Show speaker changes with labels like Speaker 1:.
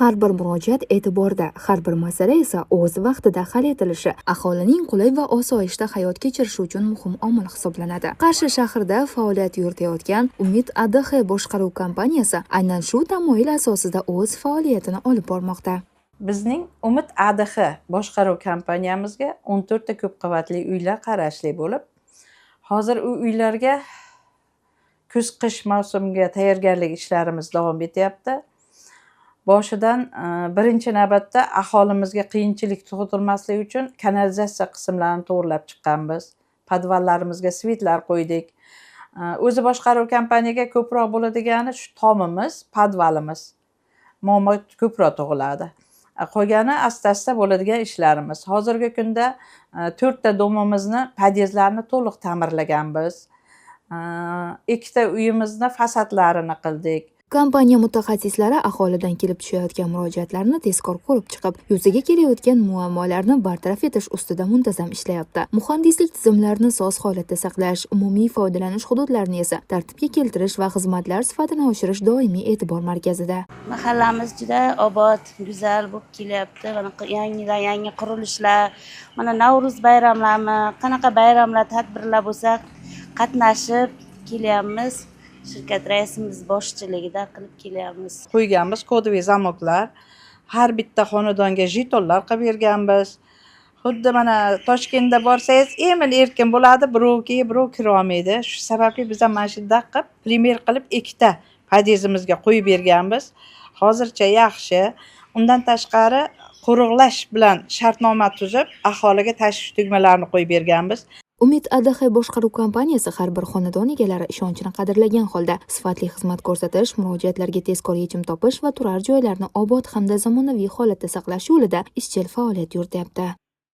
Speaker 1: Har bir murojaat e'tiborda, har bir masala esa o'z vaqtida hal etilishi aholining qulay va osoyishta hayot kechirishi uchun muhim omil hisoblanadi. Qarshi shahrida faoliyat yuritayotgan Umid ADX boshqaruv kompaniyasi aynan shu tamoyil asosida o'z faoliyatini olib bormoqda.
Speaker 2: Bizning Umid ADX boshqaruv kompaniyamizga 14 ta ko'p qavatli uylar qarashli bo'lib, hozir u uylarga kuz-qish mavsumiga tayyorgarlik ishlarimiz davom etyapti. Boshidan birinchi navbatda aholimizga qiyinchilik tug'dirmaslik uchun kanalizatsiya qismlarini to'g'irlab chiqqanmiz. Podvallarimizga svitlar qo'ydik. O'zi boshqaruv kompaniyaga ko'proq bo'ladigani shu tomimiz, podvalimiz. Muammo ko'proq tug'iladi. Qolgani asta-asta bo'ladigan ishlarimiz. Hozirgi kunda 4 ta domimizni, podyezlarni to'liq ta'mirlaganmiz. 2 ta uyimizni fasadlarini qildik.
Speaker 1: Kompaniya mutaxassislari aholidan kelib tushayotgan murojaatlarni tezkor ko'rib chiqib, yuzaga kelayotgan muammolarni bartaraf etish ustida muntazam ishlayapti. Muhandislik tizimlarini soz holatda saqlash, umumiy foydalanish hududlarini esa tartibga keltirish va xizmatlar sifatini oshirish doimiy e'tibor markazida.
Speaker 3: Mahallamiz juda obod, go'zal bo'lib kelyapti. Mana yangi qurilishlar, mana Navro'z bayramlari, qanaqa bayramlar, tadbirlar bo'lsa qatnashib kelyapmiz. Shirkat raisimiz boshchiligida qilib kelyapmiz.
Speaker 2: Qo'yganmiz kodeviy zamoklar, har bitta xonadonga jetonlar qilib berganmiz. Xuddi mana Toshkentda borsangiz, erkin bo'ladi, birovga birov kira olmaydi. Shu sababli biz ham mana shunday qilib, primer qilib 2 ta podyezimizga qo'yib berganmiz. Hozircha yaxshi. Undan tashqari qo'riqlash bilan shartnoma tuzib, aholiga tashish tugmalarini qo'yib berganmiz.
Speaker 1: Umid ADX boshqaruv kompaniyasi har bir xonadon egalari ishonchini qadrlagan holda sifatli xizmat ko'rsatish, murojaatlarga tezkor yechim topish va turar joylarni obod hamda zamonaviy holatda saqlash yo'lida izchil faoliyat yurityapti.